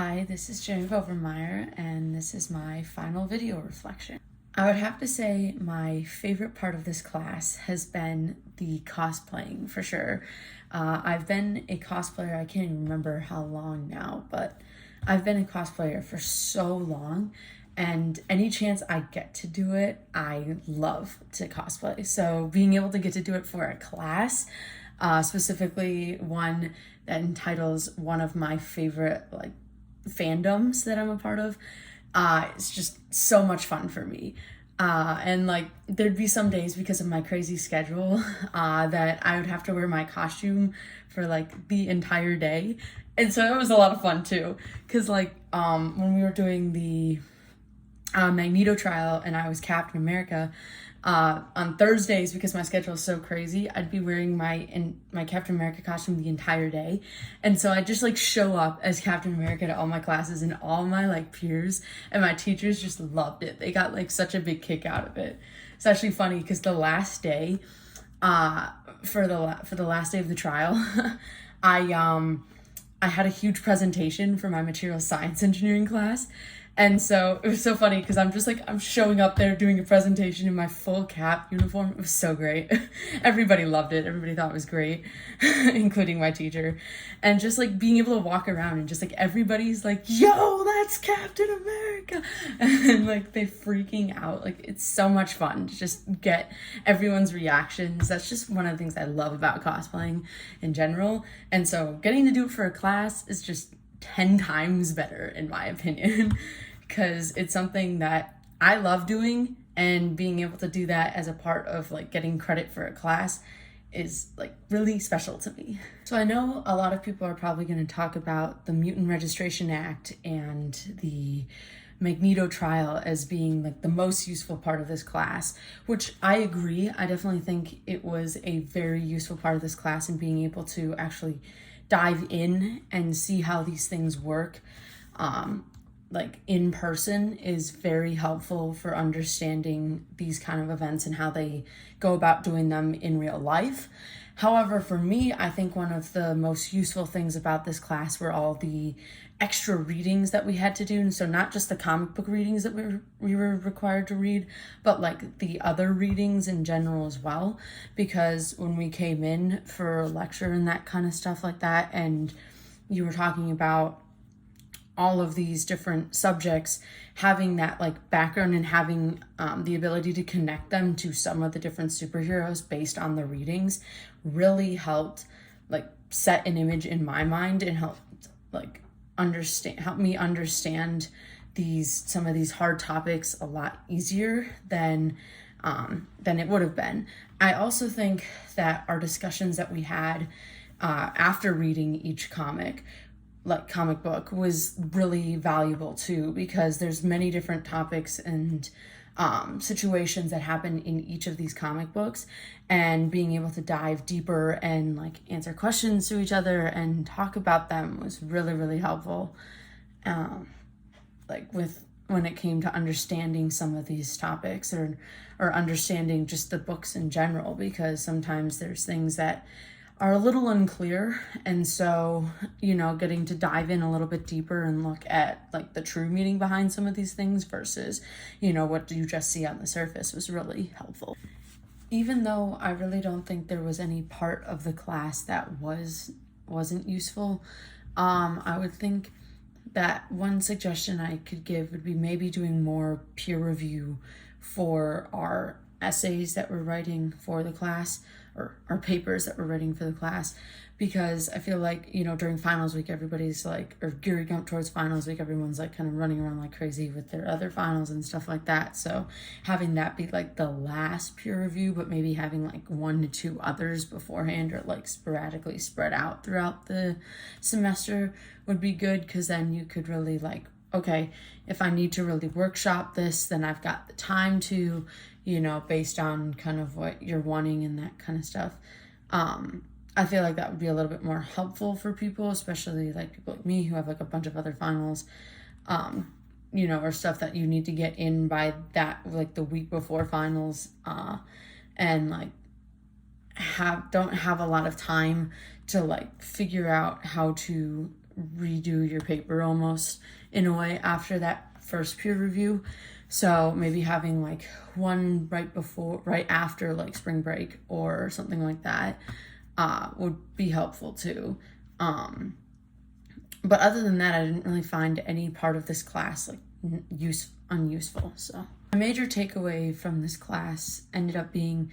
Hi, this is Jenny Overmeyer, and this is my final video reflection. I would have to say my favorite part of this class has been the cosplaying, for sure. I've been a cosplayer, I can't even remember how long now, but I've been a cosplayer for so long, and any chance I get to do it, I love to cosplay. So being able to get to do it for a class, specifically one that entitles one of my favorite fandoms that I'm a part of, it's just so much fun for me. And there'd be some days because of my crazy schedule that I would have to wear my costume for the entire day. And so it was a lot of fun too, because when we were doing the Magneto trial and I was Captain America, on Thursdays, because my schedule is so crazy, I'd be wearing my Captain America costume the entire day. And so I just show up as Captain America to all my classes, and all my peers and my teachers just loved it. They got such a big kick out of it. It's actually funny because the last day, for the last day of the trial, I had a huge presentation for my material science engineering class. And so it was so funny because I'm showing up there doing a presentation in my full cap uniform. It was so great. Everybody loved it. Everybody thought it was great, including my teacher. And just being able to walk around and just everybody's yo, that's Captain America. And they freaking out. It's so much fun to just get everyone's reactions. That's just one of the things I love about cosplaying in general. And so getting to do it for a class is just 10 times better in my opinion, because it's something that I love doing, and being able to do that as a part of getting credit for a class is really special to me. So I know a lot of people are probably going to talk about the Mutant Registration Act and the Magneto trial as being the most useful part of this class, which I agree. I definitely think it was a very useful part of this class, and being able to actually dive in and see how these things work in person is very helpful for understanding these kind of events and how they go about doing them in real life. However, for me, I think one of the most useful things about this class were all the extra readings that we had to do. And so not just the comic book readings that we were required to read, but the other readings in general as well. Because when we came in for a lecture and that kind of stuff like that, and you were talking about all of these different subjects, having that background and having the ability to connect them to some of the different superheroes based on the readings really helped set an image in my mind, and help me understand some of these hard topics a lot easier than it would have been. I also think that our discussions that we had after reading each comic book was really valuable too, because there's many different topics and situations that happen in each of these comic books, and being able to dive deeper and answer questions to each other and talk about them was really, really helpful. When it came to understanding some of these topics, or understanding just the books in general, because sometimes there's things that are a little unclear, and so getting to dive in a little bit deeper and look at the true meaning behind some of these things versus what you just see on the surface was really helpful. Even though I really don't think there was any part of the class that wasn't useful, I would think that one suggestion I could give would be maybe doing more peer review for our essays that we're writing for the class, or our papers that we're writing for the class, because I feel during finals week, everybody's or gearing up towards finals week, everyone's kind of running around like crazy with their other finals and stuff like that. So having that be the last peer review, but maybe having 1 to 2 others beforehand, or sporadically spread out throughout the semester would be good, because then you could really okay, if I need to really workshop this, then I've got the time to, based on kind of what you're wanting and that kind of stuff. I feel that would be a little bit more helpful for people, especially people like me who have a bunch of other finals, or stuff that you need to get in by that, the week before finals, and don't have a lot of time to figure out how to redo your paper almost in a way after that first peer review. So maybe having like one right after like spring break or something like that would be helpful too. But other than that, I didn't really find any part of this class like unuseful. So my major takeaway from this class ended up being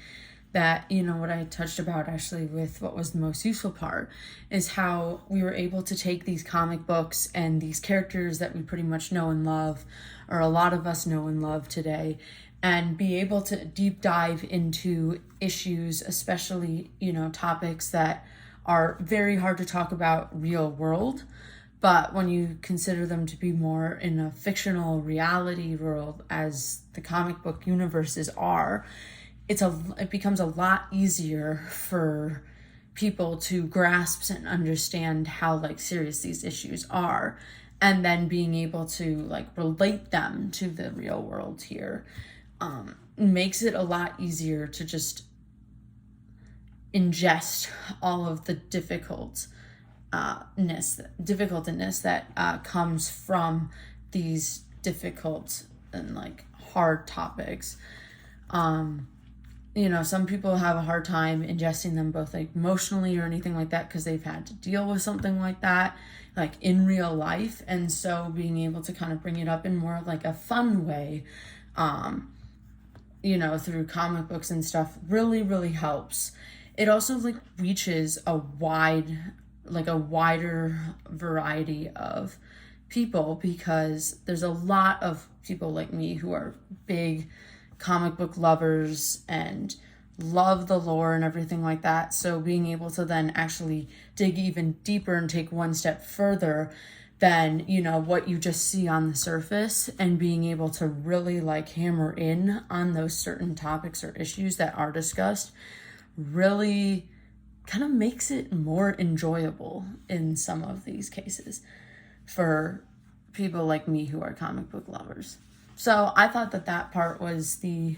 that, what I touched about actually with what was the most useful part is how we were able to take these comic books and these characters that we pretty much know and love, or a lot of us know and love today, and be able to deep dive into issues, especially, topics that are very hard to talk about real world. But when you consider them to be more in a fictional reality world, as the comic book universes are, it becomes a lot easier for people to grasp and understand how like serious these issues are, and then being able to like relate them to the real world here makes it a lot easier to just ingest all of the difficultness that comes from these difficult and like hard topics. Some people have a hard time ingesting them both like emotionally or anything like that because they've had to deal with something like that like in real life, and so being able to kind of bring it up in more of like a fun way through comic books and stuff really, really helps. It also like reaches a wider variety of people, because there's a lot of people like me who are big comic book lovers and love the lore and everything like that. So being able to then actually dig even deeper and take one step further than, what you just see on the surface, and being able to really like hammer in on those certain topics or issues that are discussed really kind of makes it more enjoyable in some of these cases for people like me who are comic book lovers. So I thought that part was the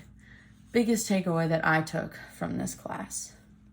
biggest takeaway that I took from this class.